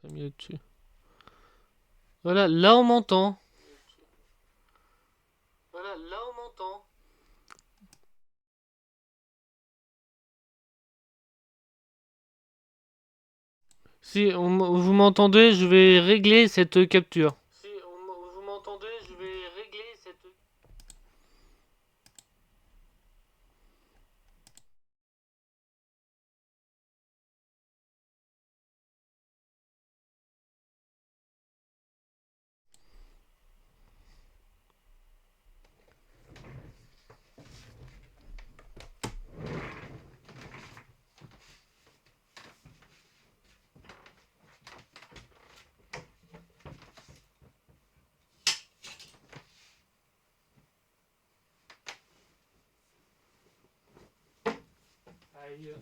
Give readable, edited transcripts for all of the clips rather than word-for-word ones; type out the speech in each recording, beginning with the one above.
J'ai mis là-dessus. Voilà, là on m'entend. Voilà, là on m'entend. Si vous m'entendez, je vais régler cette capture. Si vous m'entendez, je vais régler cette... Aïe.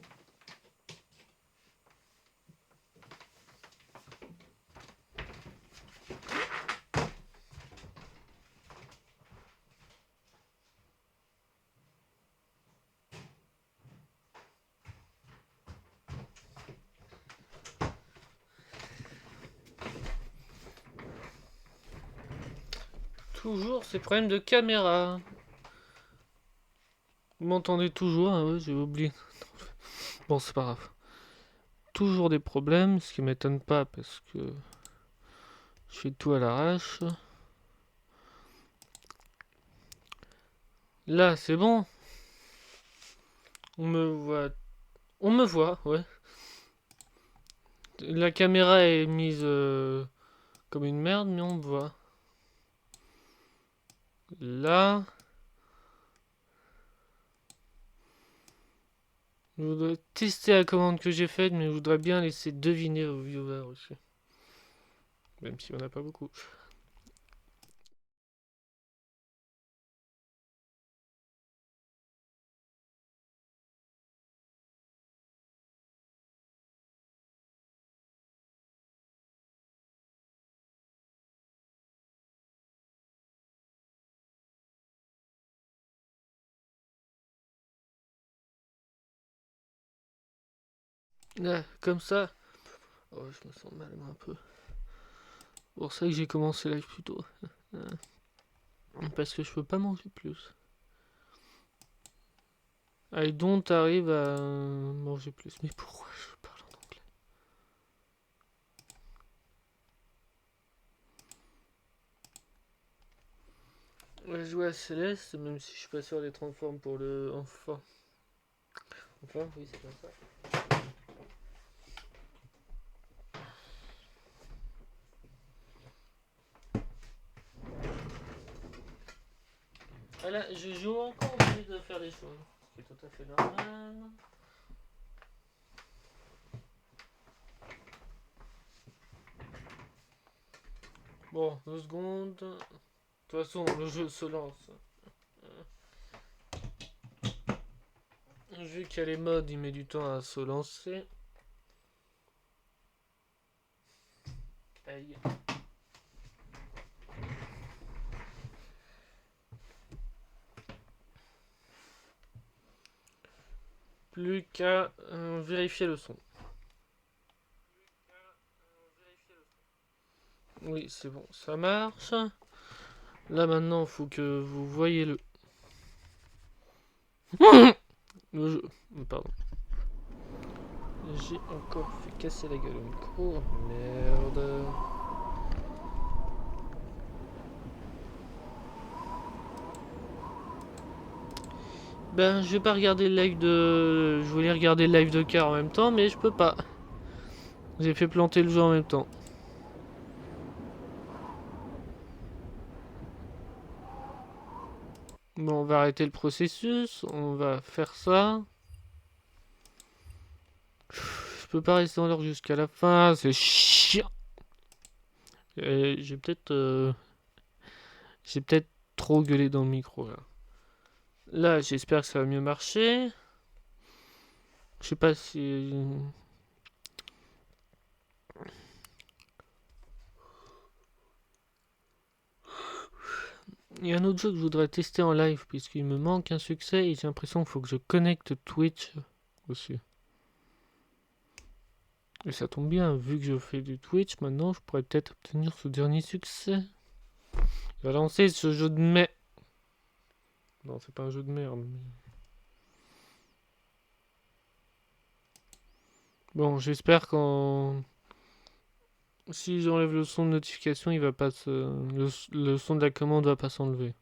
Toujours ces problèmes de caméra. Vous m'entendez toujours? Ah ouais, j'ai oublié. Bon, c'est pas grave. Toujours des problèmes, ce qui m'étonne pas parce que je fais tout à l'arrache. Là, c'est bon. On me voit. On me voit, ouais. La caméra est mise comme une merde, mais on me voit. Là. Je voudrais tester la commande que j'ai faite, mais je voudrais bien laisser deviner aux viewers aussi. Même si on n'a pas beaucoup. Là, comme ça. Oh, je me sens mal un peu. C'est pour ça que j'ai commencé live plus tôt. Parce que je peux pas manger plus. I don't arrive à manger plus. Mais pourquoi je parle en anglais? On va jouer à Céleste, même si je suis pas sûr d'être en forme pour le... Enfin... Enfin, oui, c'est comme ça. Voilà, je joue encore obligé de faire des choses. Ce qui est tout à fait normal. Bon, 2 secondes. De toute façon, le jeu se lance. Vu qu'il y a les modes, il met du temps à se lancer. Aïe. Plus qu'à vérifier le son. Oui, c'est bon, ça marche. Là maintenant, il faut que vous voyez le jeu. Pardon. J'ai encore fait casser la gueule au micro. Merde. Ben, je vais pas regarder le live de... Je voulais regarder le live de Car en même temps, mais je peux pas. J'ai fait planter le jeu en même temps. Bon, on va arrêter le processus. On va faire ça. Je peux pas rester dans l'heure jusqu'à la fin. C'est chiant. J'ai peut-être trop gueulé dans le micro là. Là, j'espère que ça va mieux marcher. Je sais pas si... Il y a un autre jeu que je voudrais tester en live, puisqu'il me manque un succès et j'ai l'impression qu'il faut que je connecte Twitch aussi. Et ça tombe bien, vu que je fais du Twitch, maintenant je pourrais peut-être obtenir ce dernier succès. Il va lancer ce jeu de merde. Non, c'est pas un jeu de merde. Bon, j'espère qu'en... Si j'enlève le son de notification, il va pas se... le son de la commande va pas s'enlever.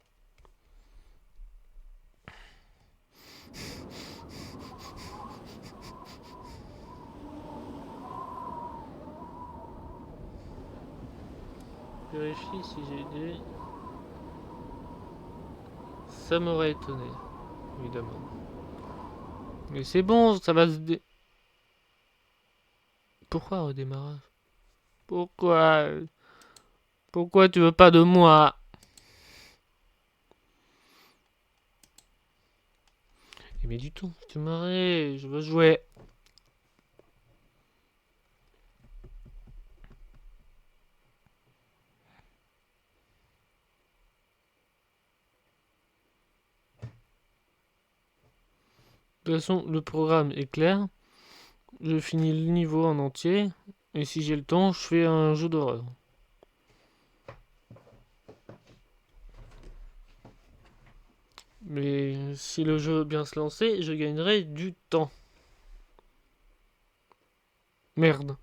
Vérifie si j'ai dit... Ça m'aurait étonné, évidemment. Mais c'est bon, ça va se Pourquoi redémarrage? Pourquoi? Pourquoi tu veux pas de moi? Mais du tout, tu m'arrêtes, je veux jouer. De toute façon, le programme est clair. Je finis le niveau en entier. Et si j'ai le temps, je fais un jeu d'horreur. Mais si le jeu veut bien se lancer, je gagnerai du temps. Merde.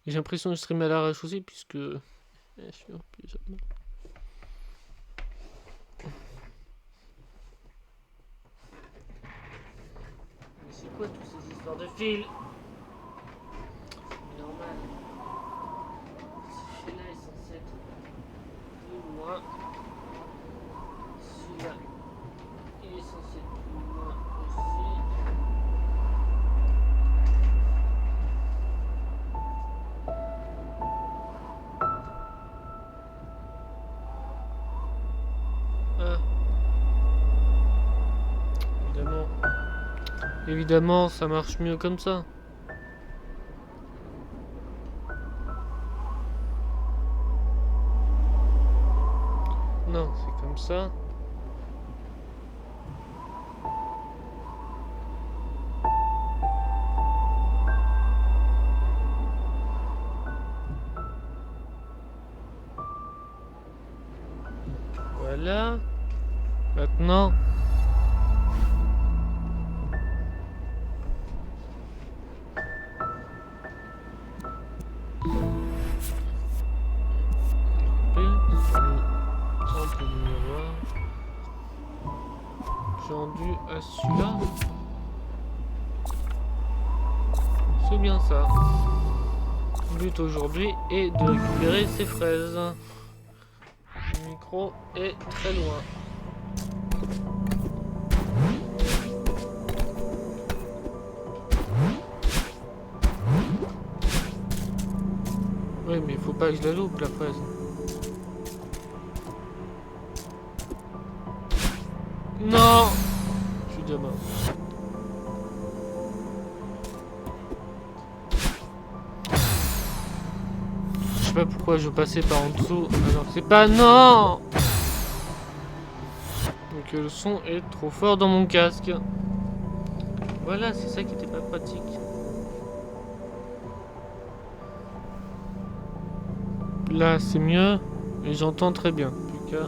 J'ai l'impression de streamer à l'arrache aussi, puisque... je suis en pyjama. Mais c'est quoi toutes ces histoires de fils? C'est normal. Ce fil-là est censé être plus loin. Celui-là, il est censé être plus loin aussi. Ah, évidemment. Évidemment, ça marche mieux comme ça. Non, c'est comme ça. Voilà. Maintenant. J'ai rendu à celui-là. C'est bien ça. Le but aujourd'hui est de récupérer ces fraises. Le micro est très loin. Oui, mais il faut pas que je la loupe la fraise. Non! Je suis déjà mort. Je sais pas pourquoi je passais par en dessous alors que c'est pas... Non! Donc le son est trop fort dans mon casque. Voilà, c'est ça qui était pas pratique. Là, c'est mieux. Et j'entends très bien. Plus qu'à...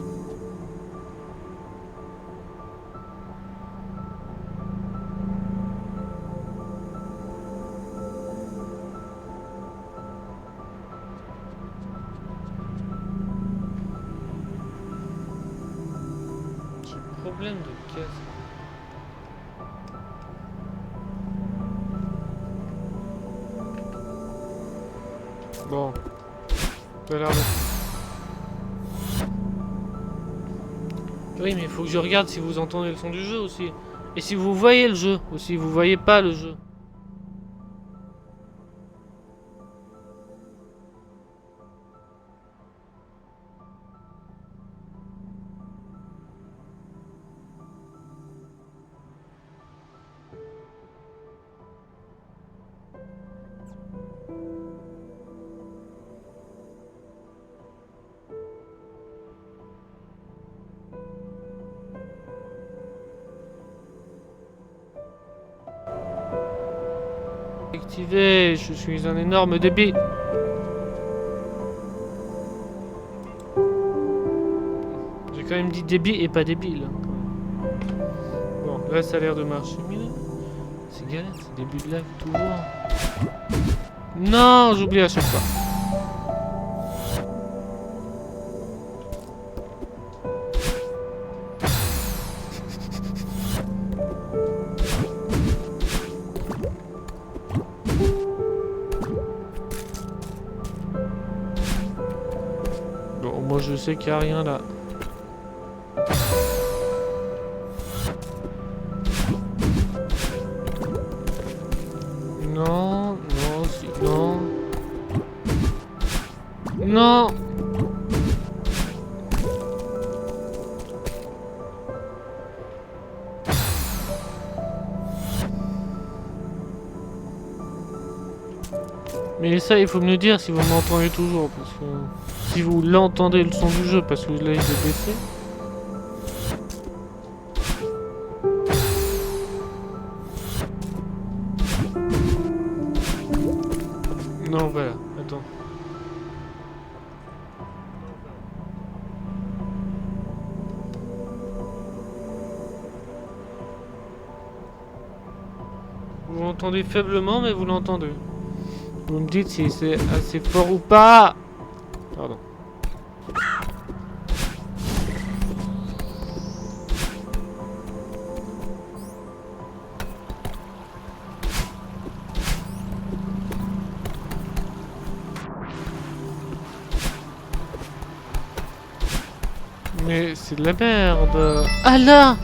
Problème de casque. Bon. Ça a l'air de... Oui, mais il faut que je regarde si vous entendez le son du jeu aussi. Et si vous voyez le jeu, ou si vous voyez pas le jeu. Activé, je suis un énorme débit. J'ai quand même dit débit et pas débile. Bon, là ça a l'air de marcher mieux. C'est galère, c'est début de live toujours. Non, j'oublie à chaque fois. Bon, moi je sais qu'il n'y a rien là. Non, non, si, non. Non. Mais ça, il faut me le dire si vous m'entendez toujours, parce que si vous l'entendez le son du jeu, parce que je l'ai baissé. Non, voilà, attends. Vous l'entendez faiblement, mais vous l'entendez. Vous me dites si c'est assez fort ou pas. Pardon. Mais c'est de la merde. Ah là,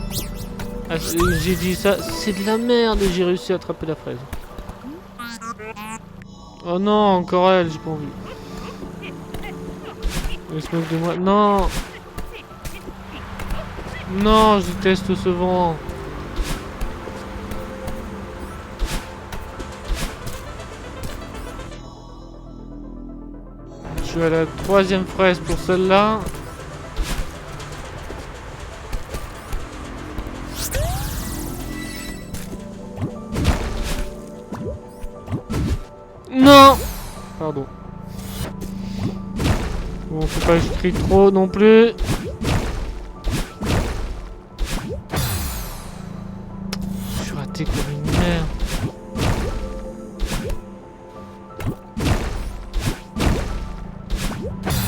ah, j'ai dit ça, c'est de la merde et j'ai réussi à attraper la fraise. Oh non, encore elle, j'ai pas envie. Elle se moque de moi. Non. Non, je déteste ce vent. Je suis à la 3e fraise pour celle-là. Non. Pardon. Bon, faut pas que je crie trop non plus. Je suis raté comme une merde.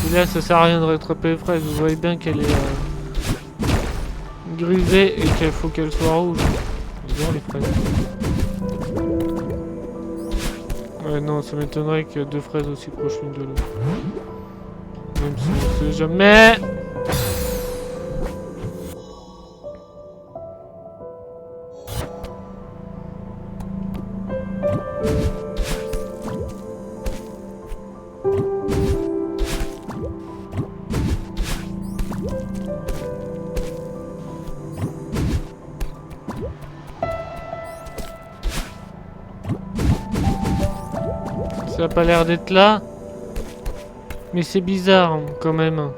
Et là, ça sert à rien de rattraper les fraises. Vous voyez bien qu'elle est grisée et qu'il faut qu'elle soit rouge. J'adore les fraises. Ouais, non, ça m'étonnerait qu'il y ait 2 fraises aussi proches l'une de l'autre. Même si on sait jamais. Ça a pas l'air d'être là. Mais c'est bizarre hein, quand même.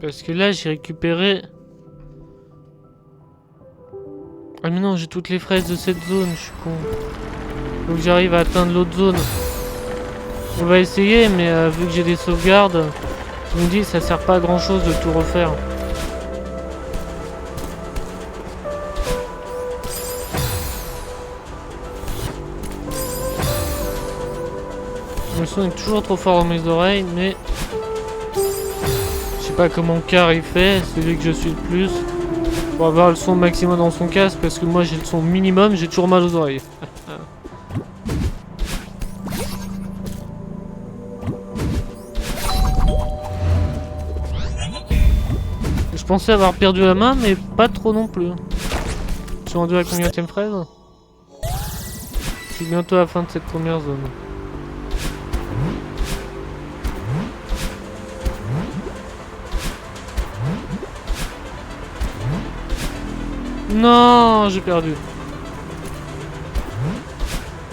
Parce que là j'ai récupéré... Ah mais non, j'ai toutes les fraises de cette zone, je suis con. Faut que j'arrive à atteindre l'autre zone. On va essayer, mais vu que j'ai des sauvegardes, je me dis ça sert pas à grand chose de tout refaire. Le son est toujours trop fort dans mes oreilles, mais... Je sais pas comment Car il fait, c'est lui que je suis le plus. Pour avoir le son maximum dans son casque, parce que moi j'ai le son minimum, j'ai toujours mal aux oreilles. Je pensais avoir perdu la main, mais pas trop non plus. Je suis rendu à combienième fraise? Je suis bientôt à la fin de cette première zone. Non, j'ai perdu.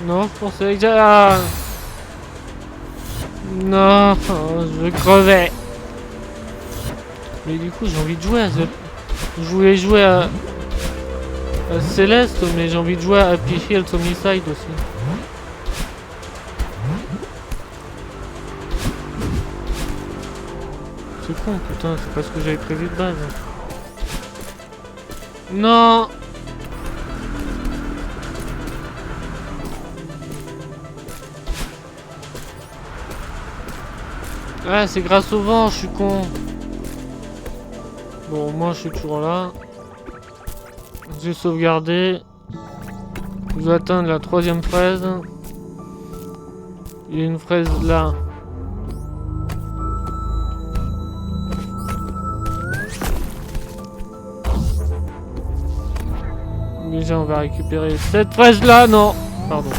Non, je pensais que ah non, je veux crever. Mais du coup, j'ai envie de jouer à The... Je voulais jouer à Céleste, mais j'ai envie de jouer à Happy Fields Homicide aussi. C'est con, putain, c'est pas ce que j'avais prévu de base. Non! Ah, c'est grâce au vent, je suis con. Bon, moi je suis toujours là. J'ai sauvegardé. Je vais atteindre la 3e fraise. Il y a une fraise là. Déjà, on va récupérer cette fraise là. Non, pardon.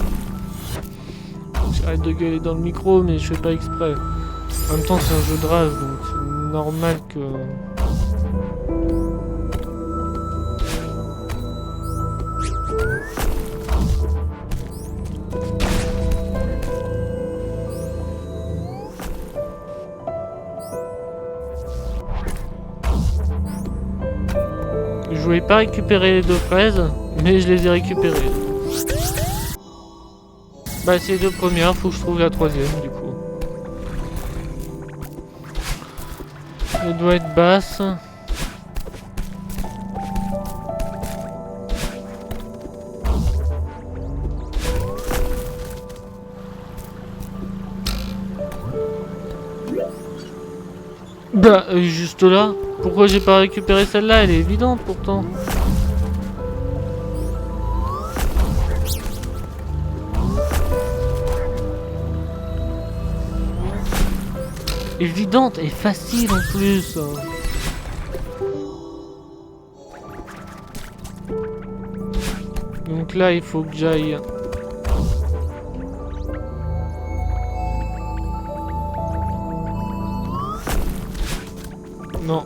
J'arrête de gueuler dans le micro, mais je fais pas exprès. En même temps, c'est un jeu de rage, donc c'est normal que... Je voulais pas récupérer les 2 fraises, mais je les ai récupérées. Bah, c'est les 2 premières, faut que je trouve la 3e du coup. Elle doit être basse. Bah, juste là. Pourquoi j'ai pas récupéré celle-là? Elle est évidente pourtant. Évidente et facile en plus. Donc là, il faut que j'aille... Non.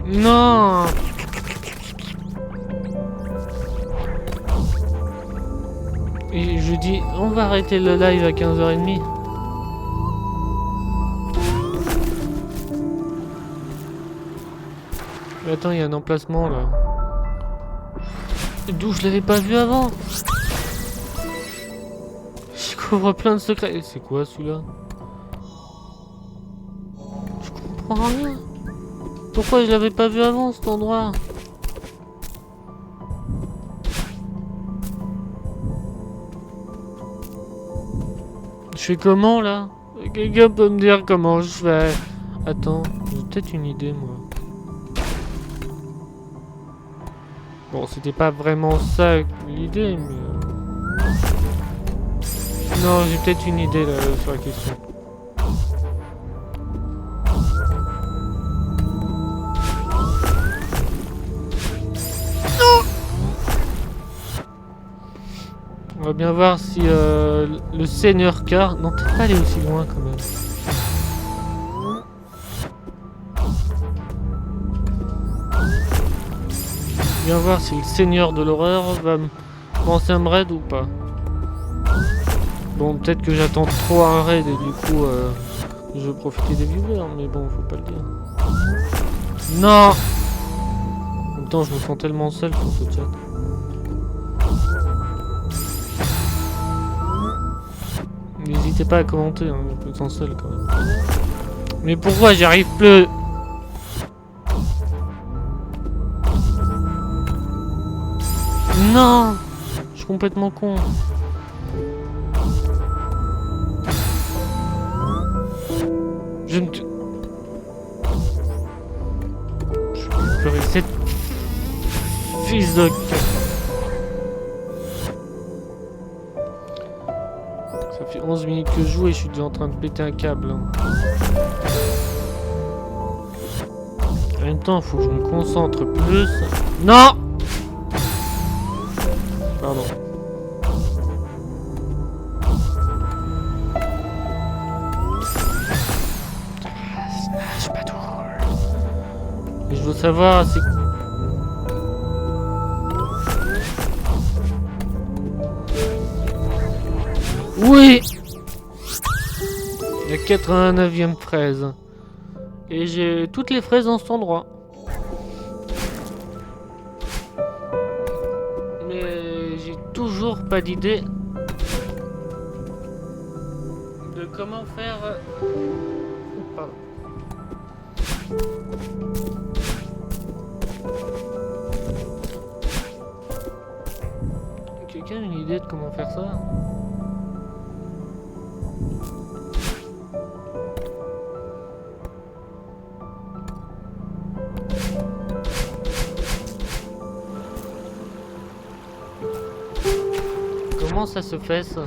Non. Et je dis, on va arrêter le live à 15h30. Mais attends, il y a un emplacement là. D'où je l'avais pas vu avant. Je couvre plein de secrets. C'est quoi celui-là? Je comprends rien. Pourquoi je l'avais pas vu avant cet endroit? Je fais comment là? Quelqu'un peut me dire comment je fais? Attends, j'ai peut-être une idée moi. Bon, c'était pas vraiment ça l'idée, mais... Non, j'ai peut-être une idée là sur la question. On va bien voir si le Seigneur Car... Non, peut-être pas aller aussi loin quand même. Bien voir si le Seigneur de l'horreur va me lancer un raid ou pas. Bon, peut-être que j'attends trop un raid et du coup je veux profiter des viewers, mais bon, faut pas le dire. Non! En même temps, je me sens tellement seul sur ce chat. N'hésitez pas à commenter, hein, je me sens seul quand même. Mais pourquoi j'y arrive plus? Non! Je suis complètement con. Je me... Je vais pleurer cette... fils de... Ça fait 11 minutes que je joue et je suis déjà en train de péter un câble. Hein. En même temps, il faut que je me concentre plus. Non! Pardon. C'est pas drôle. Et je veux savoir, c'est... Oui. La 89e fraise. Et j'ai toutes les fraises dans cet endroit. Mais j'ai toujours pas d'idée de comment faire... Pardon. Quelqu'un a une idée de comment faire ça? Comment ça se fait ça?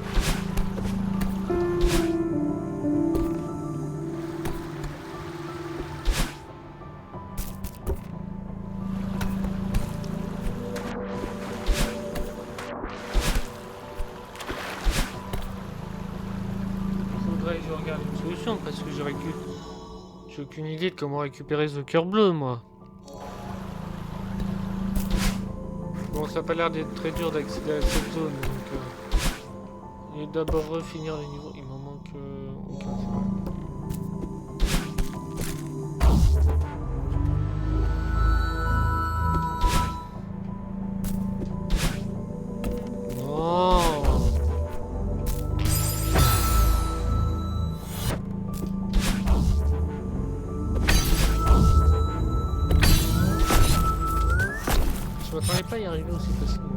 Faudrait que je regarde une solution parce que j'ai aucune idée de comment récupérer ce cœur bleu moi. Bon, ça a pas l'air d'être très dur d'accéder à cette zone, donc je vais d'abord refinir les niveaux. Il m'en manque aucun. Non. Je m'attendais pas à y arriver aussi facilement.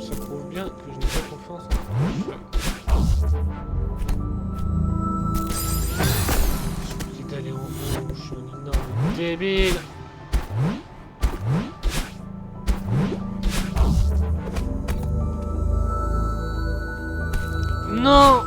Ça prouve bien que je n'ai pas confiance en je dis d'aller en haut, je suis un énorme débile. Non.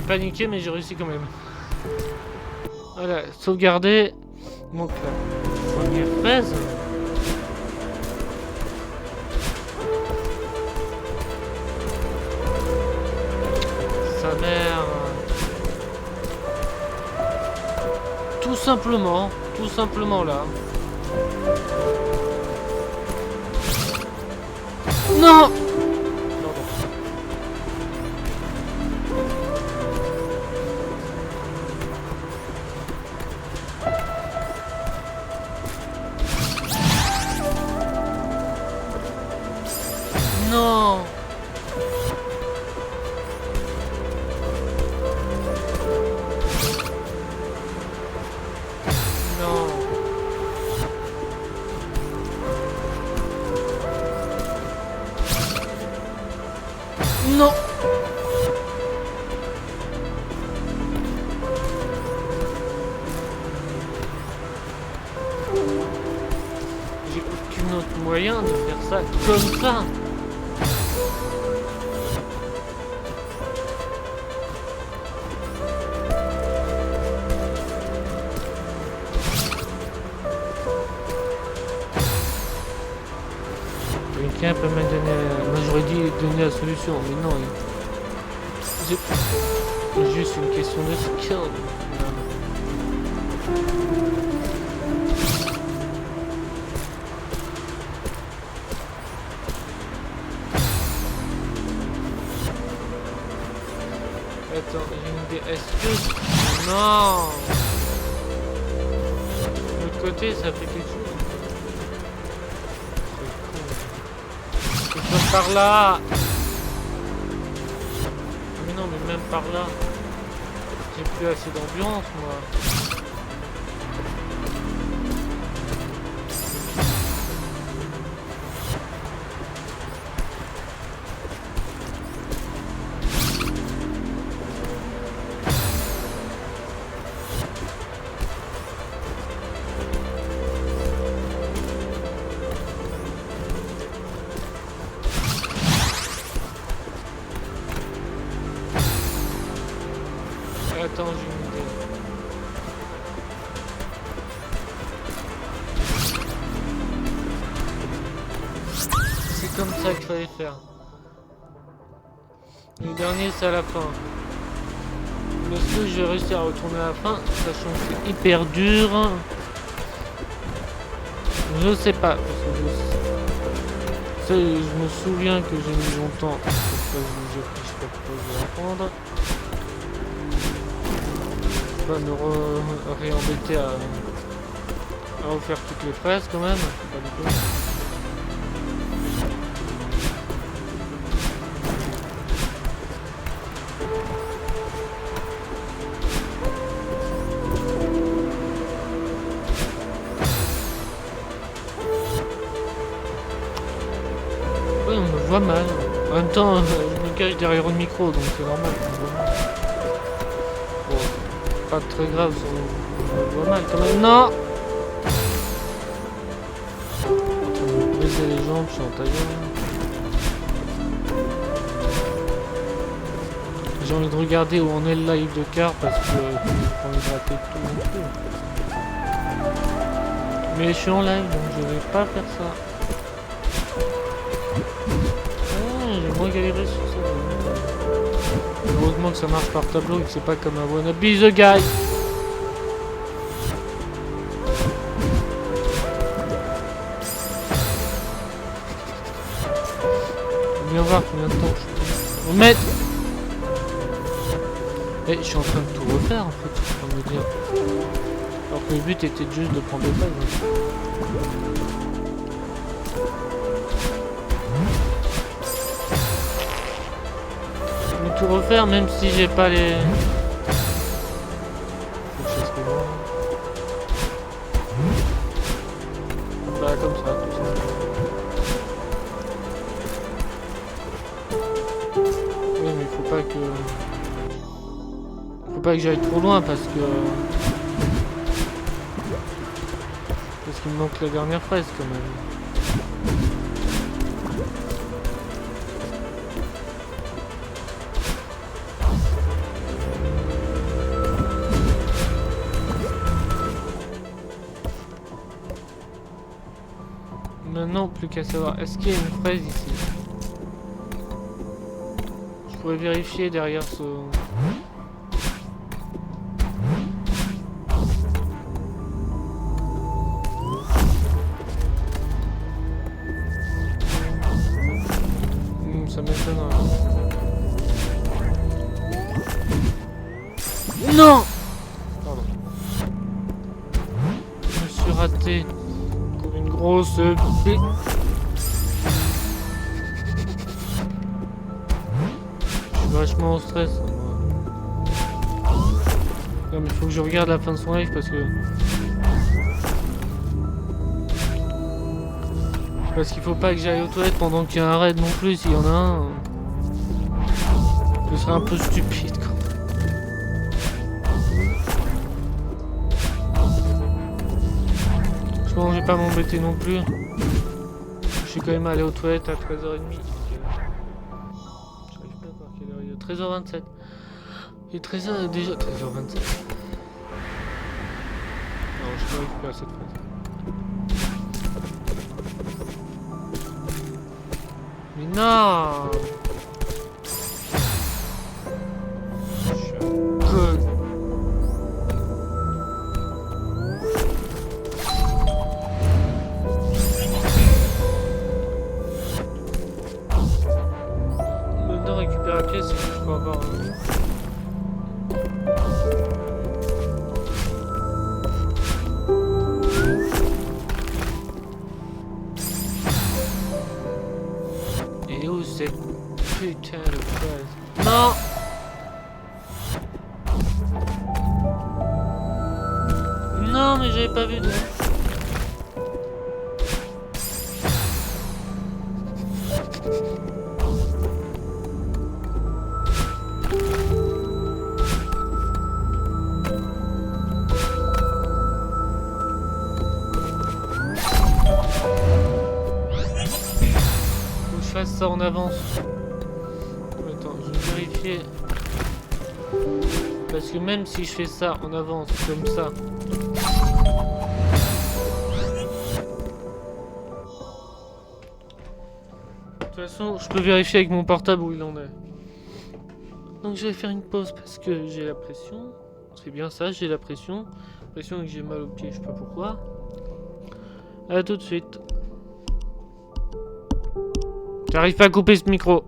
Paniqué mais j'ai réussi quand même. Voilà, sauvegarder. Donc la première fraise. Sa mère. Tout simplement là. Non. Non. Non. J'ai aucun autre moyen de faire ça comme ça. Quelqu'un peut me donner... Moi j'aurais dit donner la solution, mais non. C'est juste une question de skill. Attends, j'ai une idée. Est-ce que... Non. De l'autre côté, ça fait quelque chose. Par là. Mais non, mais même par là. J'ai plus assez d'ambiance, moi. Attends, j'ai une idée. ça qu'il fallait faire. Le dernier, c'est à la fin. Est-ce que je vais réussir à retourner à la fin, sachant que c'est hyper dur? Je sais pas. Je me souviens que j'ai mis longtemps. Je sais pas pourquoi je vais apprendre. Pas me réembêter à refaire toutes les phrases quand même. Pas du tout. Oui, on me voit mal. En même temps, je me cache derrière le micro, donc c'est normal qu'on me voit mal. Bon, pas très grave, on me voit mal quand même. Non! Briser les jambes, je suis en tailleur. J'ai envie de regarder où en est le live de car parce que j'ai envie de rater tout non plus. Mais je suis en live donc je vais pas faire ça. J'ai moins galéré sur ça. Heureusement que ça marche par tableau et que c'est pas comme un wannabe the guy. Viens voir combien de temps je peux mettre. Et je suis en train de tout refaire en fait, je suis en train de me dire. Alors que le but était juste de prendre des phases. Je vais tout refaire même si j'ai pas les... Bah comme ça, tout ça. Oui mais il faut pas que... Faut pas que j'aille trop loin parce que... Parce qu'il me manque la dernière phrase quand même. Maintenant, plus qu'à savoir, est-ce qu'il y a une fraise ici? Je pourrais vérifier derrière ce... Ça m'étonnerait. Non! Pardon. Je me suis raté. Comme une grosse... Je suis vachement en stress. Non mais il faut que je regarde la fin de son live parce que... Parce qu'il faut pas que j'aille aux toilettes pendant qu'il y a un raid non plus, s'il y en a un. Ce serait un peu stupide quoi. Je pense que je vais pas m'embêter non plus. Je suis quand même allé aux toilettes à 13h30. J'arrive pas à voir quelle heure il est. 13h27. Il est 13h déjà. 13h27. Non, je peux récupérer cette phrase. Mais non! Je suis un con. Maintenant récupérer la pièce, c'est que je peux avoir... Et où cette putain de phrase? Non! Non, mais j'avais pas vu de... Ça en avance. Attends, je vais vérifier. Parce que même si je fais ça en avance, comme ça. toute façon, je peux vérifier avec mon portable où il en est. Donc je vais faire une pause parce que j'ai la pression. C'est bien ça, j'ai la pression. Pression que j'ai mal au pied, je sais pas pourquoi. A tout de suite. J'arrive pas à couper ce micro.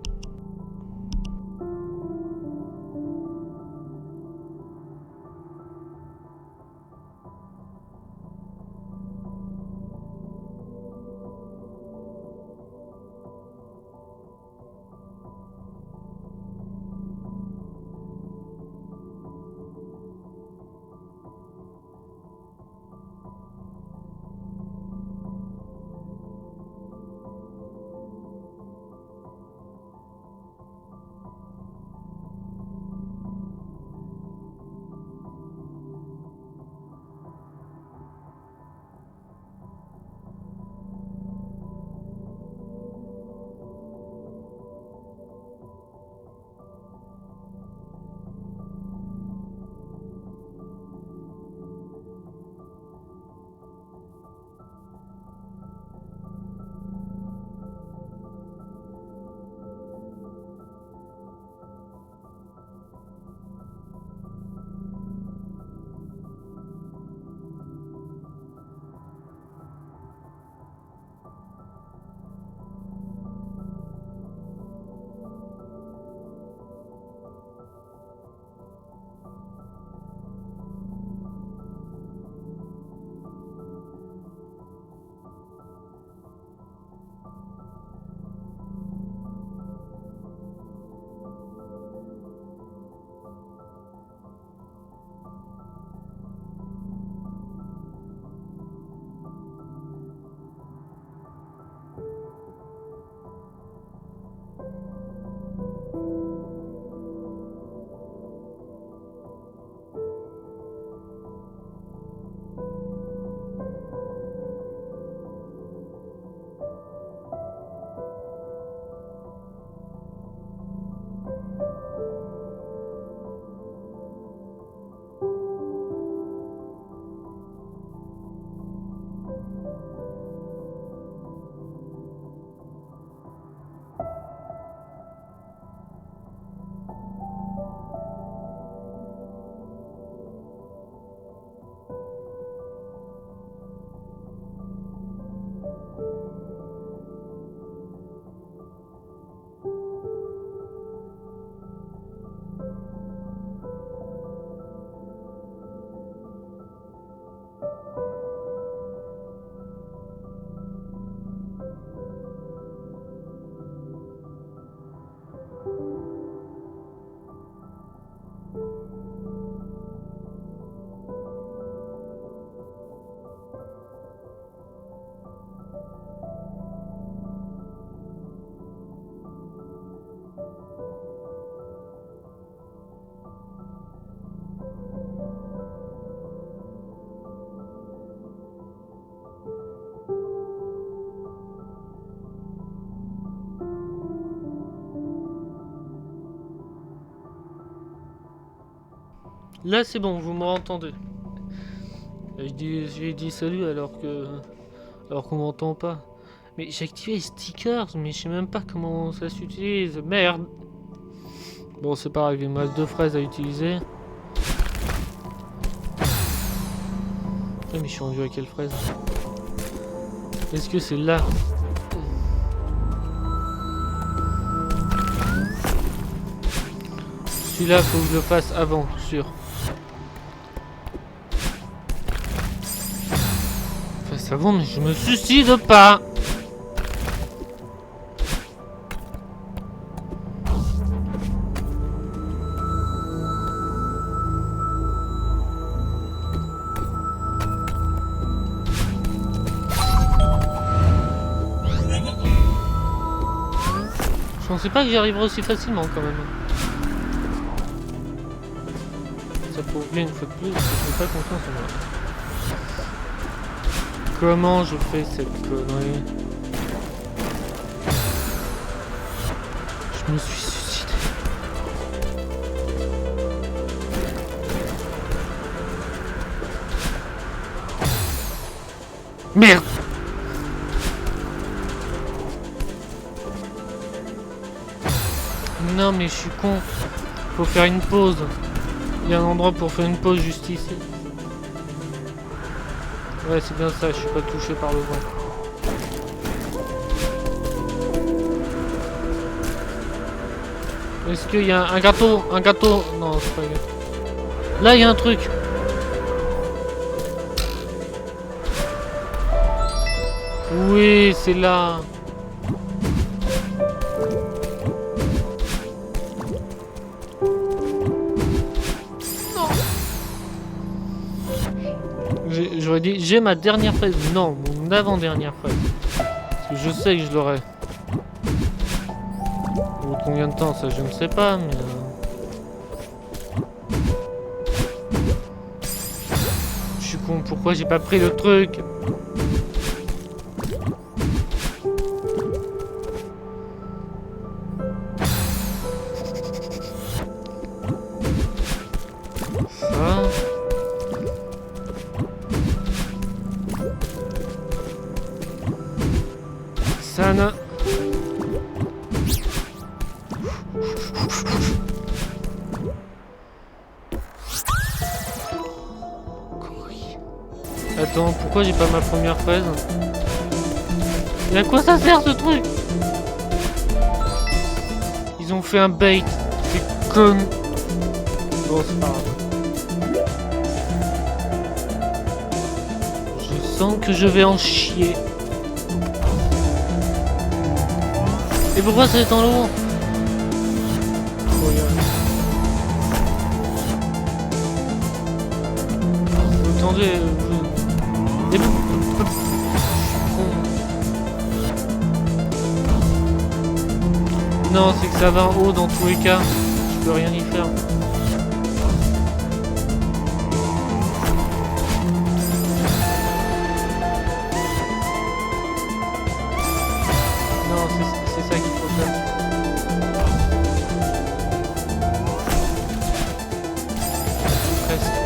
Là c'est bon, vous m'entendez. J'ai dit salut alors qu'on m'entend pas. Mais j'ai activé les stickers, mais je sais même pas comment ça s'utilise. Merde. Bon c'est pas grave, il me reste 2 fraises à utiliser. Mais je suis rendu à quelle fraise? Est-ce que c'est là? Celui-là faut que je le fasse avant, sûr. Fasse avant, mais je me suicide pas. Je pensais pas que j'y arriverais aussi facilement quand même. Ça prouve bien une fois de plus que je n'ai pas confiance en moi. Comment je fais cette connerie? Je me suis suicidé. Merde! Non mais je suis con. Faut faire une pause. Il y a un endroit pour faire une pause juste ici. Ouais, c'est bien ça, je suis pas touché par le vent. Est-ce qu'il y a un gâteau? Un gâteau? Non, c'est pas un gâteau. Là, il y a un truc. Oui, c'est là. J'aurais dit, j'ai ma dernière fraise. Non, mon avant-dernière fraise. Parce que je sais que je l'aurai. Au bout de combien de temps, ça je ne sais pas, mais... Je suis con, pourquoi j'ai pas pris le truc? Ça... Ça ne... Attends, pourquoi j'ai pas ma première fraise? Et à quoi ça sert ce truc? Ils ont fait un bait. C'est con. Bon, c'est pas grave. Je sens que je vais en chier. Et pourquoi c'est en l'eau? Attendez, non, c'est que ça va en haut dans tous les cas. Je peux rien y faire. Non, c'est ça qu'il faut faire. Presque.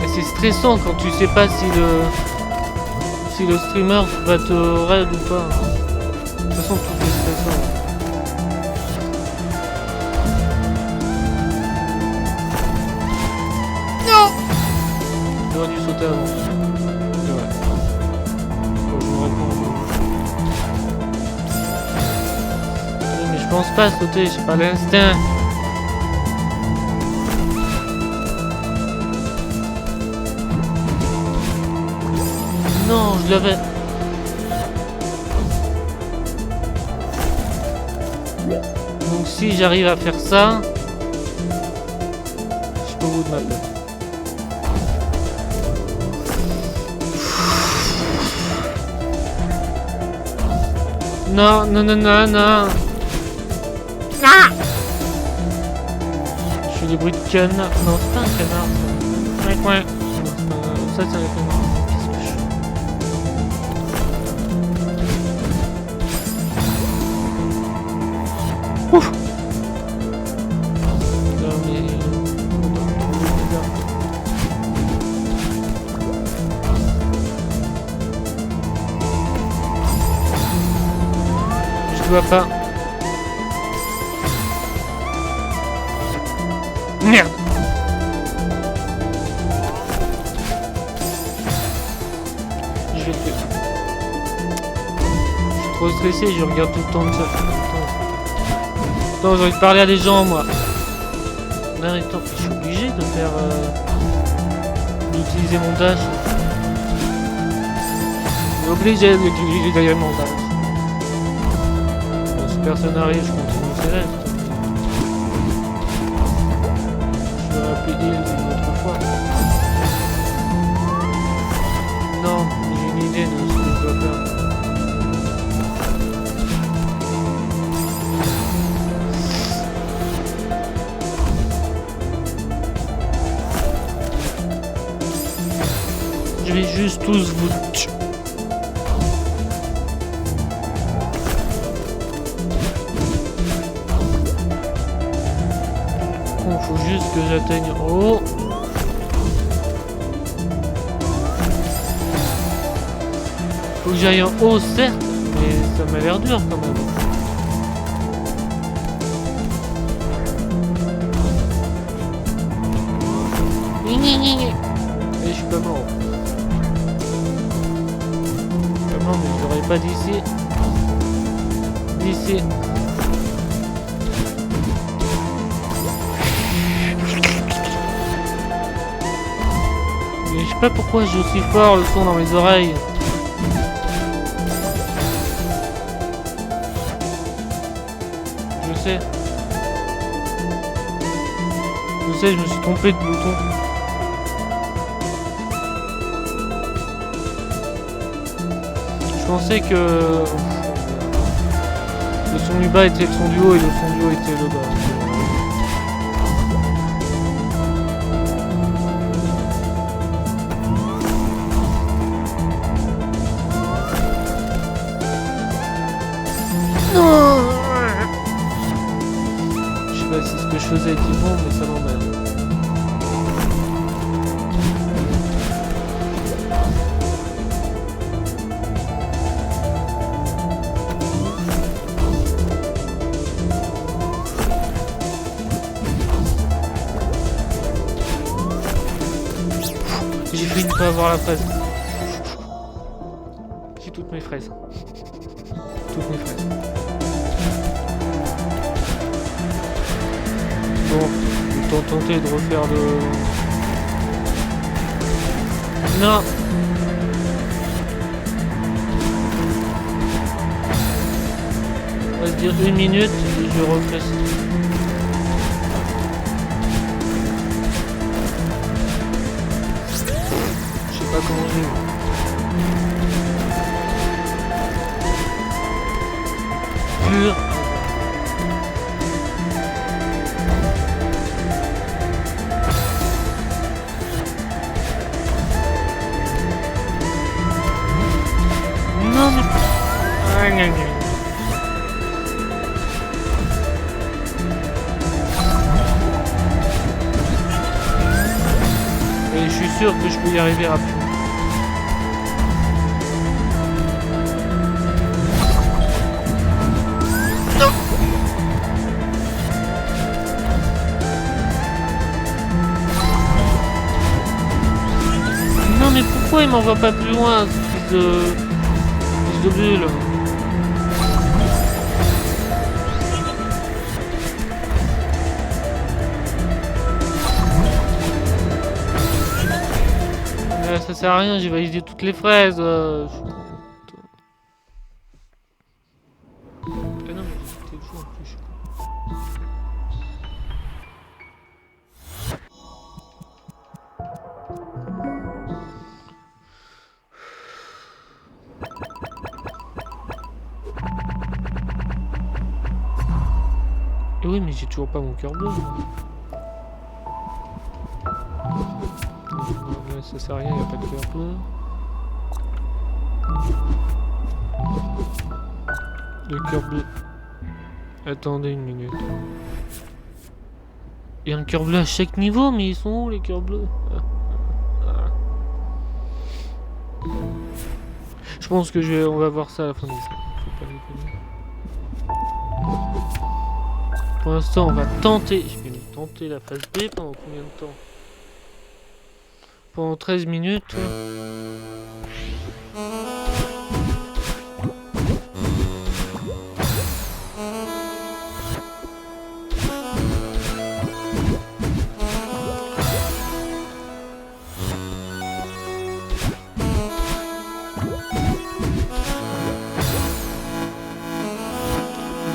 Et c'est stressant quand tu sais pas si le streamer va te raid ou pas. De toute façon, tout est stressant. Non! J'aurais dû sauter avant. C'est vrai. Faut que je me reprends. Oui, mais je pense pas sauter, j'ai pas l'instinct. Non, je l'avais. Donc si j'arrive à faire ça, je suis au bout de ma tête. Non, non, non, non, non. Ah, je fais des bruits de canard. Non, c'est pas un canard. Ouais, ouais. Ça, c'est un canard. Qu'est-ce que je fais? Ouf. Non, mais... Je dois pas. Merde. Je vais te... Je suis trop stressé, je regarde tout le temps de ça. Attends, j'ai envie de parler à des gens, moi. Non, attends, je suis obligé de faire... d'utiliser mon dash. Je suis obligé d'utiliser mon dash. Bon, si personne n'arrive, je continue Céleste. Je vais rappeler une autre fois. Non, j'ai une idée de ce que je dois faire. Je vais juste tous vous... Bon, faut juste que j'atteigne en haut. Faut que j'aille en haut, certes, mais ça m'a l'air dur quand même. Et je suis pas mort. Pas mort, mais je l'aurais pas d'ici. D'ici. Mais je sais pas pourquoi j'ai aussi fort le son dans mes oreilles. Je sais. Je sais, je me suis trompé de bouton. Je pensais que le son du bas était le son du haut et le son du haut était le bas. Je sais pas si ce que je faisais était bon, mais ça m'emmerde. J'ai failli ne pas avoir la fraise. J'ai toutes mes fraises. Toutes mes fraises. Bon, autant tenter de refaire le... Non. On va se dire 1 minute et je refais ça. Je sais pas comment j'ai eu. Pur. Non mais... Ah, gna, gna. Et je suis sûr que je peux y arriver rapidement. Non. Non mais pourquoi il m'envoie pas plus loin, ce fils de bulle? Ça sert à rien, j'ai validé toutes les fraises. Ah non, mais c'était le jeu en plus. Et oui, mais j'ai toujours pas mon cœur bleu. Ça sert à rien, il n'y a pas de cœur bleu. Le cœur bleu. Attendez une minute. Il y a un cœur bleu à chaque niveau, mais ils sont où les cœurs bleus? Je pense que on va voir ça à la fin du jeu. Faut pas déconner. Pour l'instant, on va tenter. Je vais tenter la phase B pendant combien de temps? Pendant 13 minutes.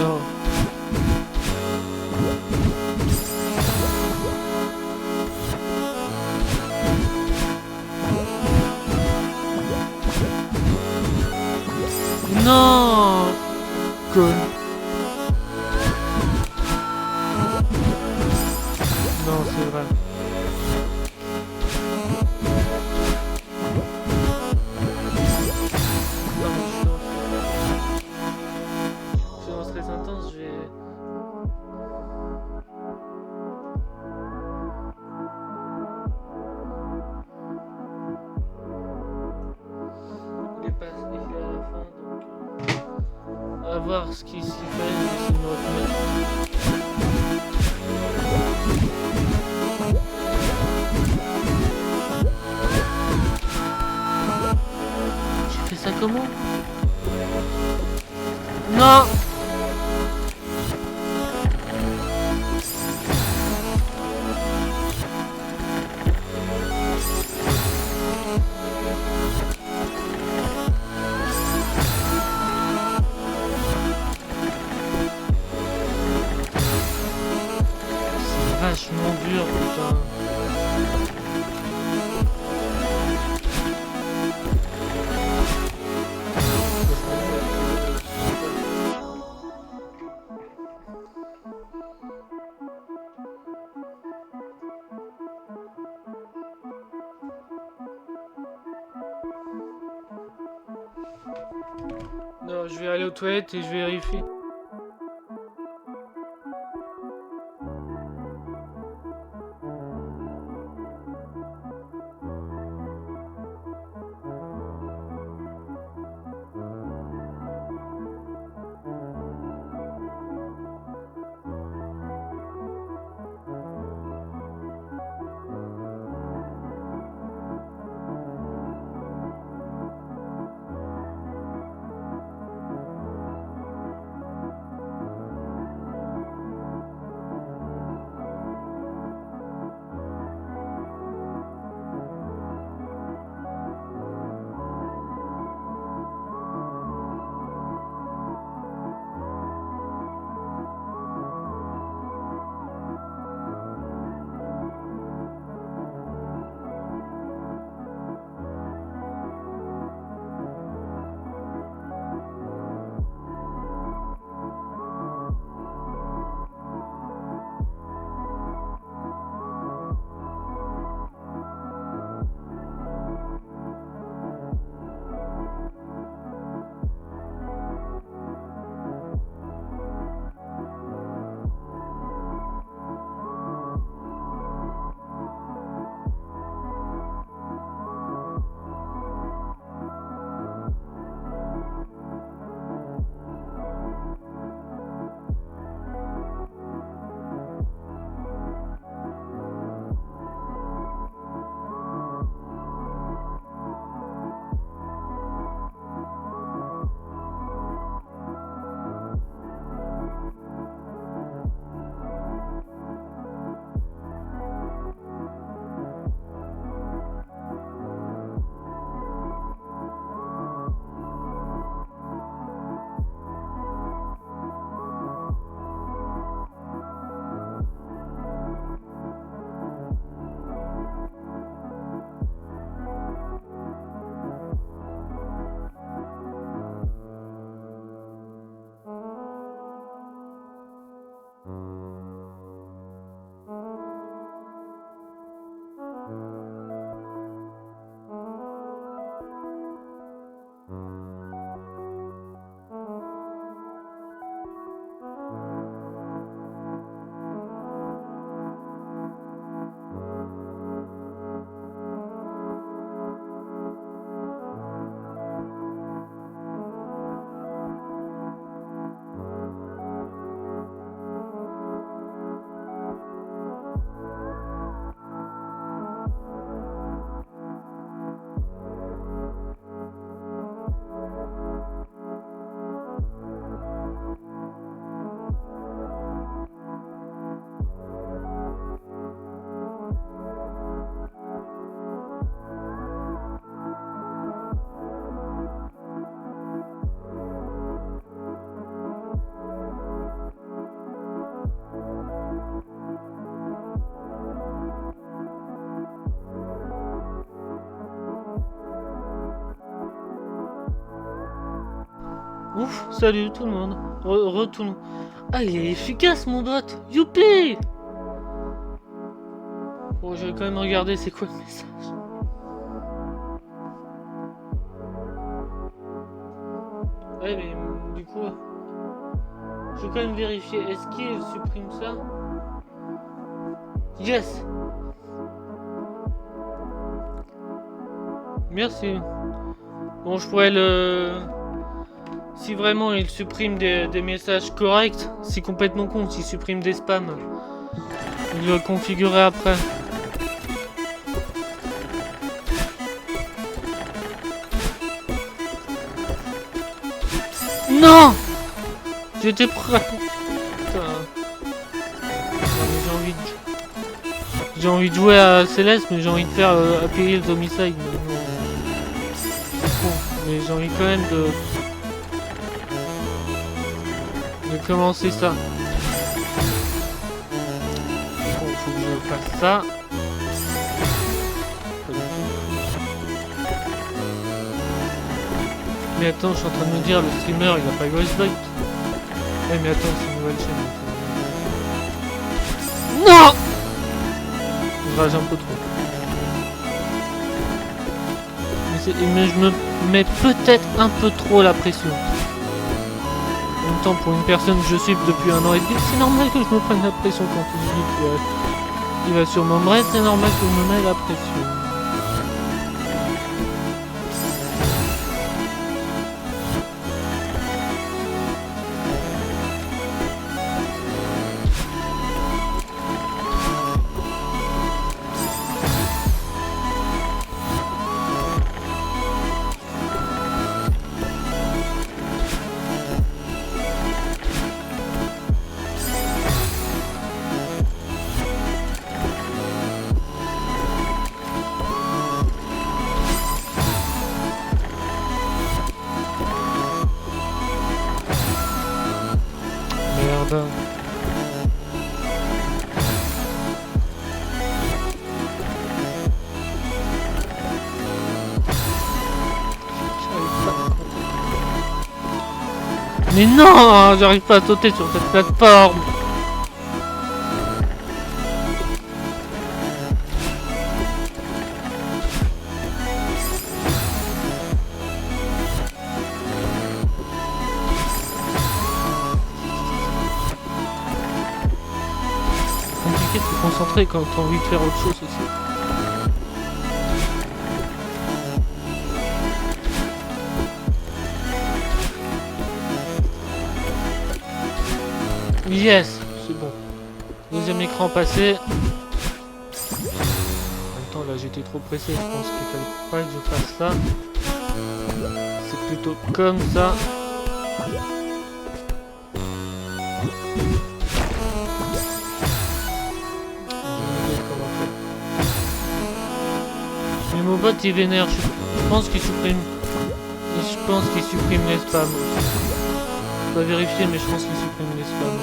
Non. Non. Con. Non, c'est vrai. Je suis en stress intense, je vais... Il est à la fin, donc... On va voir ce qu'il fait, essayer de me retenir. comment? Non! C'est vachement dur, putain. Non, je vais aller aux toilettes et je vérifie. Ouf, salut tout le monde. Retourne. Ah, il est efficace mon bot. Youpi. Bon, je vais quand même regarder c'est quoi le message. Ouais, mais du coup, je vais quand même vérifier. Est-ce qu'il supprime ça? Yes. Merci. Bon, je pourrais le... Si vraiment il supprime des messages corrects, c'est complètement con. S'il supprime des spams, je le configurerai après. Non! J'étais prêt. Putain. Non, mais j'ai envie de jouer à Céleste, mais j'ai envie de faire appuyer le homicide. C'est con. Mais j'ai envie quand même de commencer ça. Bon, faut que je fasse ça. Mais attends, je suis en train de me dire, le streamer il a pas Ghostbite. Ouais, mais attends, c'est une nouvelle chaîne. Non! Je rage un peu trop. Mais je me mets peut-être un peu trop la pression. En même temps, pour une personne que je suis depuis 1 an et demi, c'est normal que je me prenne la pression quand il me dit qu'il va sûrement me raid, c'est normal que je me mette la pression. Mais non, j'arrive pas à sauter sur cette plateforme. C'est compliqué de se concentrer quand t'as envie de faire autre chose aussi. Yes, c'est bon. Deuxième écran passé. En même temps, là, j'étais trop pressé. Je pense qu'il fallait pas que je fasse ça. C'est plutôt comme ça. Mais mon bot, il vénère. Je pense qu'il supprime. Je pense qu'il supprime les spams. Je dois vérifier, mais je pense qu'il supprime les spams.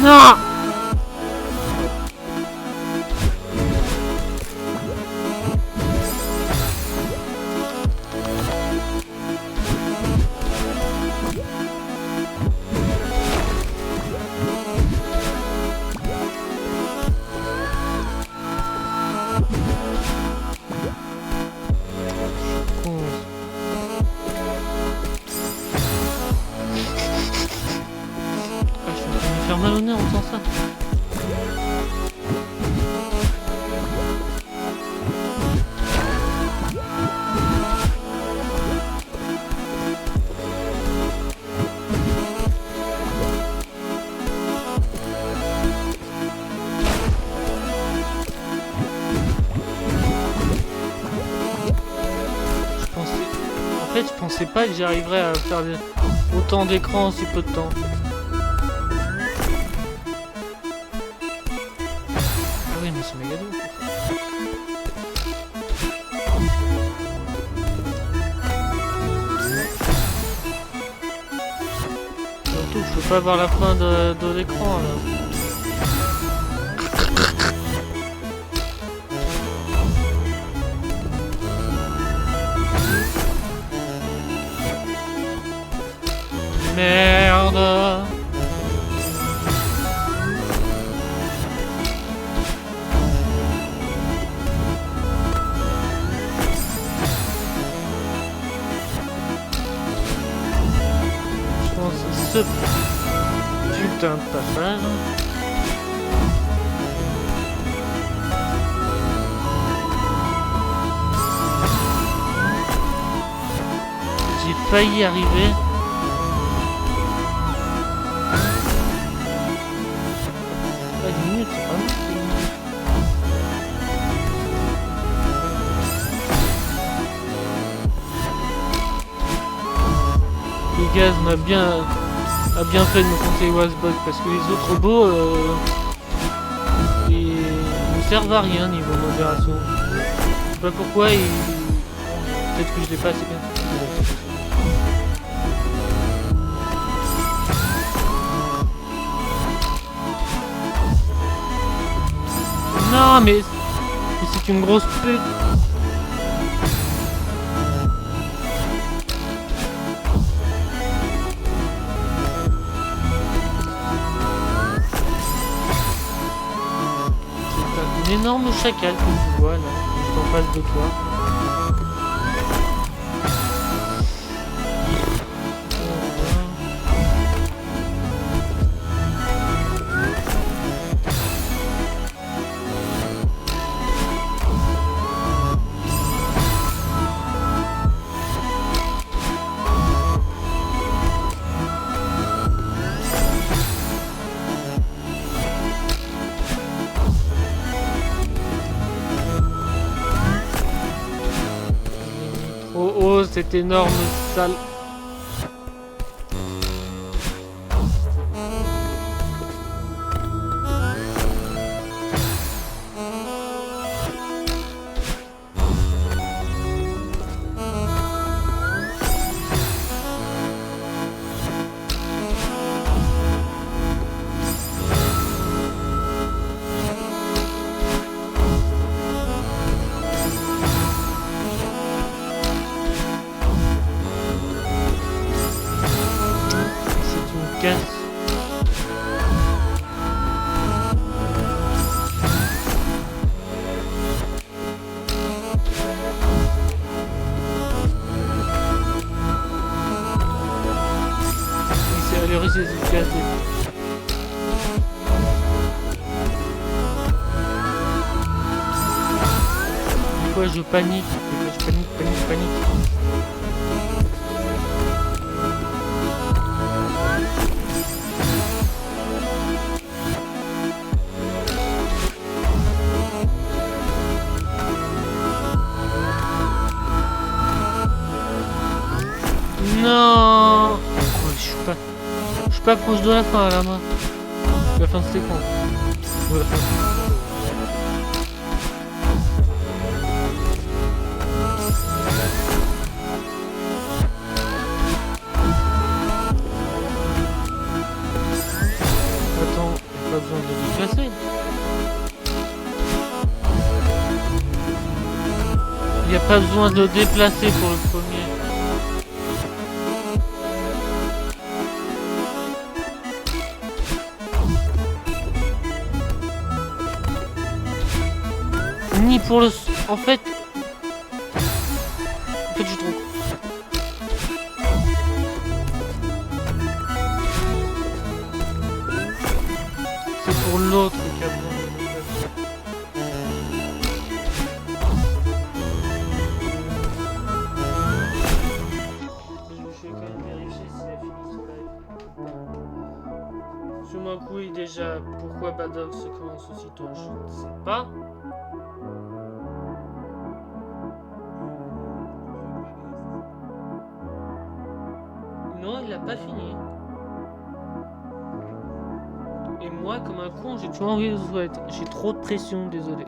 Non! Malhonnête en faisant ça. Je pensais pas que j'arriverais à faire autant d'écrans en si peu de temps. C'est méga doux. Surtout je peux pas voir la fin de l'écran là. Merde. Ce putain de passage. failli y arriver. Pas 10 minutes, c'est pas mal. Gaz a bien fait de me conseiller Wasbot parce que les autres robots ils ne servent à rien niveau modération. Je sais pas pourquoi peut-être que je l'ai pas assez bien. Non mais c'est une grosse pute. C'est un énorme chacal que tu vois là, juste en face de toi. Oh, cette énorme salle. Pourquoi je panique? Je panique. Non, je suis pas proche de la fin là, moi. La fin de séquence. Ouais. Attends, pas besoin de le déplacer. Il n'y a pas besoin de le déplacer pour le premier. Ni pour le... En fait, je trouve. C'est pour l'autre qui a besoin de déplacer. Je vais quand même vérifier si elle finit ce live. Sur mon couille déjà, pourquoi Badox se commence aussitôt, je ne sais pas. Non, il a pas fini. Et moi, comme un con, j'ai toujours envie de souhaiter. J'ai trop de pression, désolé.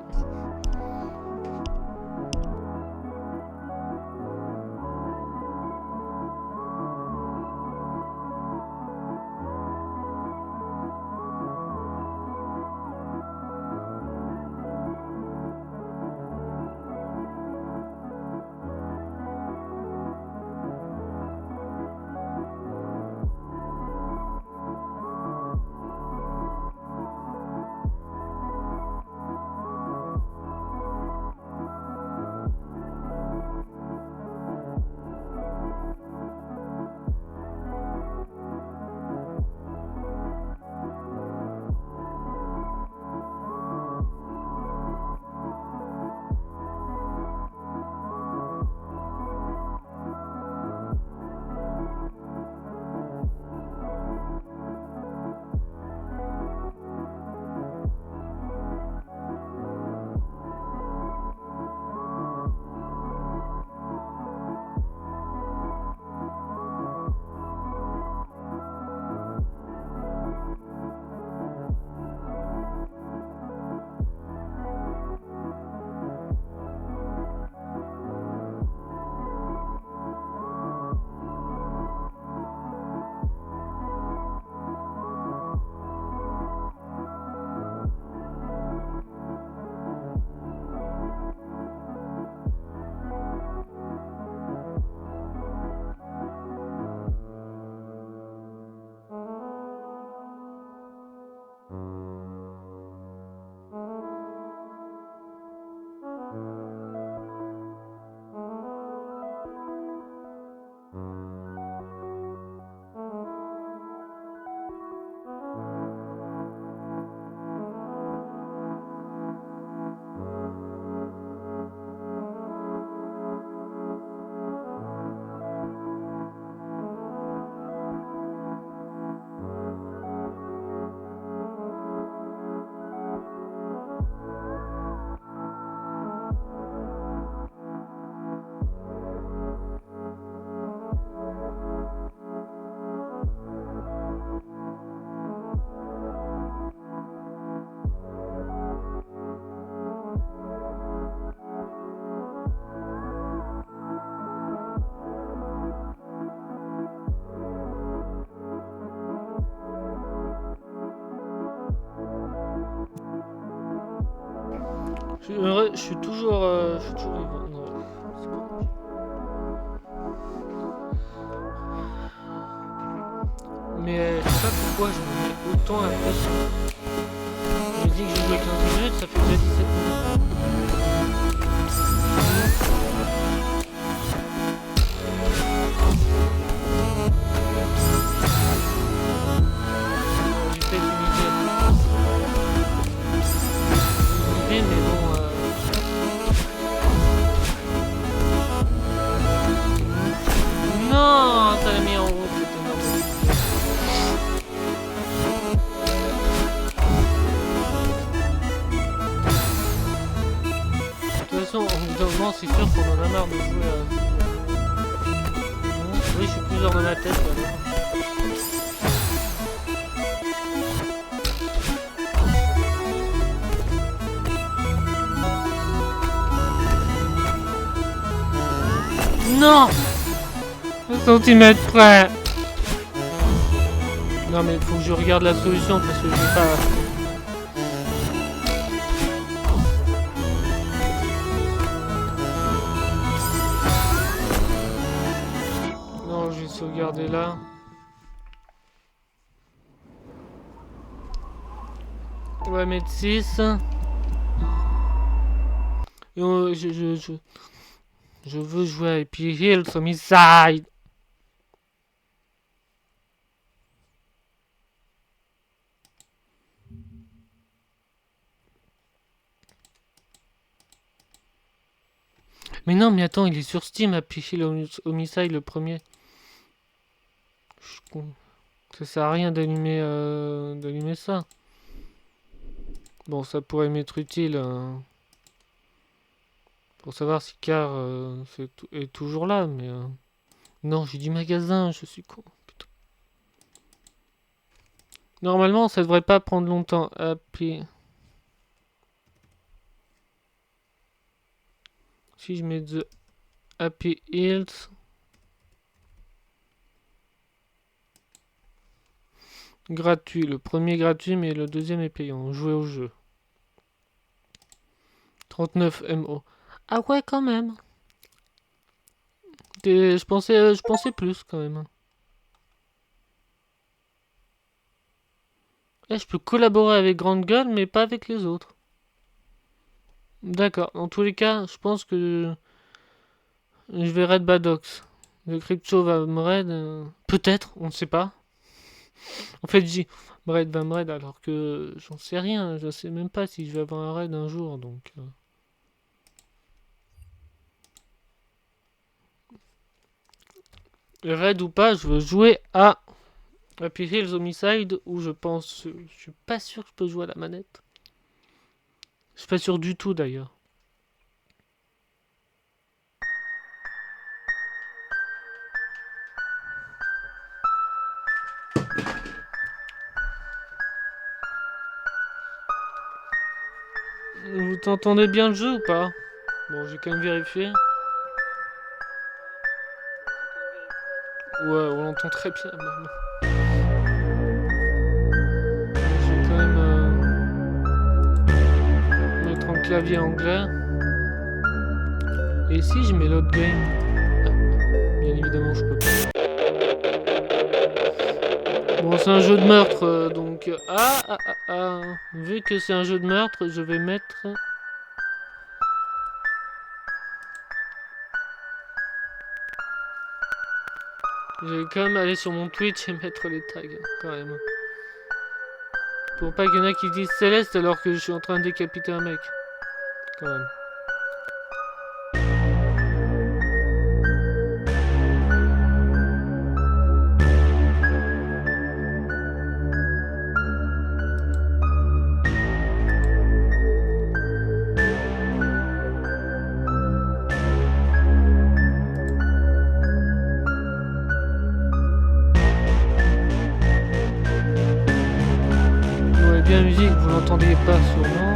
Je suis toujours vivant. Non, c'est bon. Mais je sais pas pourquoi je me mets autant la pression. Je me dis que j'ai joué 15 minutes, ça fait déjà 17 minutes. J'ai peut-être une idée, mais bon. Non, ça l'a mis en route, c'est énorme. De toute façon, au bout d'un moment, c'est sûr qu'on en a marre de jouer à... Oui, je suis plus hors de ma tête. Là. Non, 1 centimètre près. Non mais faut que je regarde la solution parce que je vais pas... Non, je vais sauvegarder là. On va mettre 6. Et je veux jouer à Happy Hills Homicide. Mais non, mais attends, il est sur Steam, Happy Hills Homicide, le premier. Ça sert à rien d'allumer ça. Bon, ça pourrait m'être utile pour savoir si Car est toujours là, mais... Non, j'ai dit magasin, je suis con. Putain. Normalement, ça devrait pas prendre longtemps. Happy... Si je mets The Happy Hills... Gratuit. Le premier gratuit, mais le deuxième est payant. Jouer au jeu. 39 MO. Ah ouais, quand même. Je pensais plus, quand même. Eh, je peux collaborer avec Grande Gueule, mais pas avec les autres. D'accord. Dans tous les cas, je pense que je vais raid Badox. Le Crypto va me raid. Peut-être, on ne sait pas. En fait, Braid va me raid alors que j'en sais rien. Je sais même pas si je vais avoir un raid un jour, donc... Raid ou pas, je veux jouer à Happy Hills Homicide où je suis pas sûr que je peux jouer à la manette. Je suis pas sûr du tout d'ailleurs. Vous t'entendez bien le jeu ou pas? Bon, j'ai quand même vérifié. Ouais, on l'entend très bien même. Je vais quand même mettre en clavier anglais. Et si je mets l'autre game? Bien évidemment, je peux pas. Bon, c'est un jeu de meurtre, donc... Vu que c'est un jeu de meurtre, je vais mettre... Je vais quand même aller sur mon Twitch et mettre les tags, quand même. Pour pas qu'il y en a qui disent Céleste alors que je suis en train de décapiter un mec. Quand même. La musique, vous l'entendiez pas sûrement.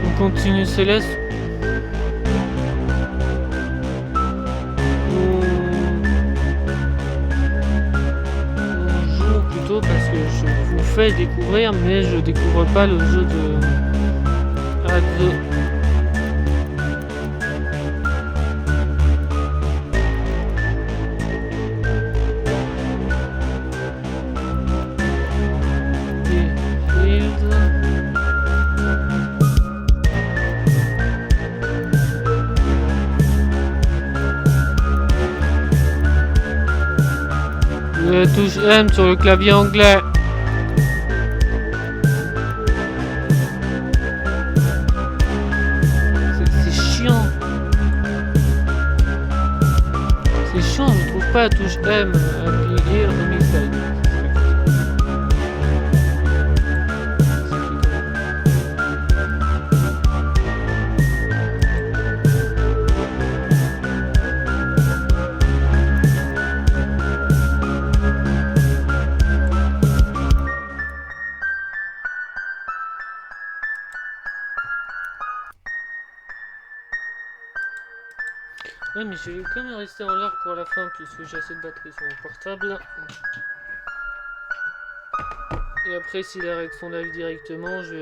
On continue Céleste. On joue plutôt parce que je vous fais découvrir, mais je découvre pas le jeu de Hades. Touche M sur le clavier anglais. C'est chiant. C'est chiant, je trouve pas la touche M. Appuyer le remixage. Ouais, mais je vais quand même rester en l'air pour la fin puisque j'ai assez de batterie sur mon portable. Et après, s'il arrête son live directement, je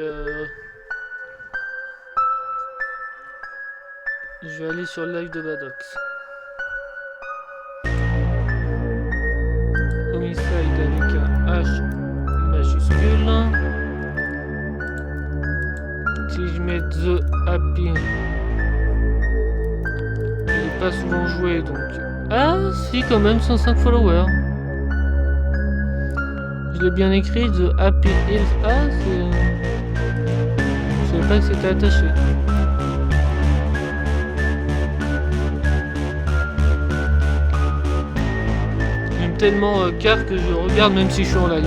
vais aller sur le live de Badox. Homicide avec un H majuscule. Si je mets The Happy, il n'est pas souvent joué donc. Ah, si, quand même, 105 followers. Je l'ai bien écrit, The Happy Hills. Ah, c'est. Je savais pas que c'était attaché. J'aime tellement Car que je regarde même si je suis en live.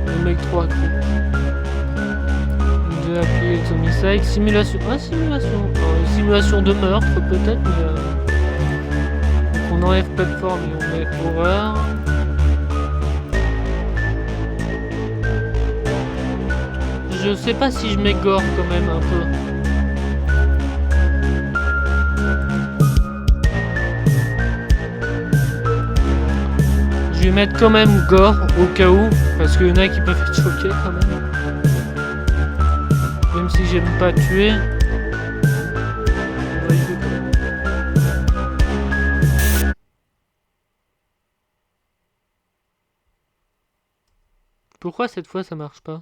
Le mec 3 coups. De Happy Hills Homicide. Simulation. Ah, simulation. Simulation de meurtre peut-être, mais. On enlève plateforme et on met horreur. Je sais pas si je mets gore quand même un peu. Je vais mettre quand même gore au cas où, parce qu'il y en a qui peuvent être choqués quand même. Même si j'aime pas tuer. Pourquoi cette fois ça marche pas?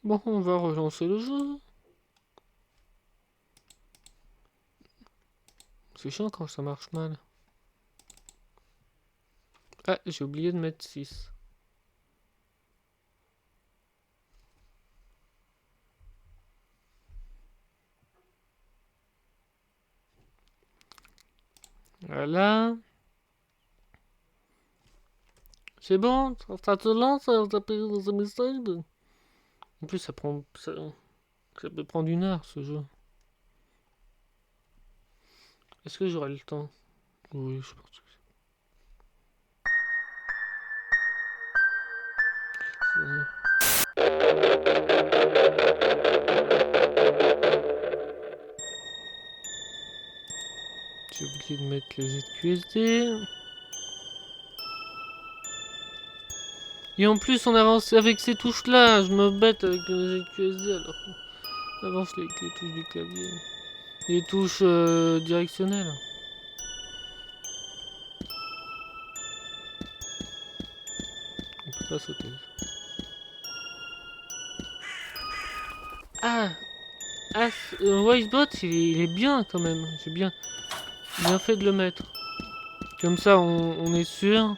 Bon, on va relancer le jeu. C'est chiant quand ça marche mal. Ah, j'ai oublié de mettre 6. Voilà. C'est bon, ça te lance, ça t'appelle dans un message. En plus, ça peut prendre 1 heure ce jeu. Est-ce que j'aurai le temps? Oui, je pense que j'ai oublié de mettre les ZQSD. Et en plus, on avance avec ces touches-là. Je me bête avec les ZQSD alors qu'on avance avec les touches du clavier. Les touches directionnelles. On peut pas sauter. Ah, Wisebot, il est bien quand même. J'ai bien fait de le mettre. Comme ça, on est sûr.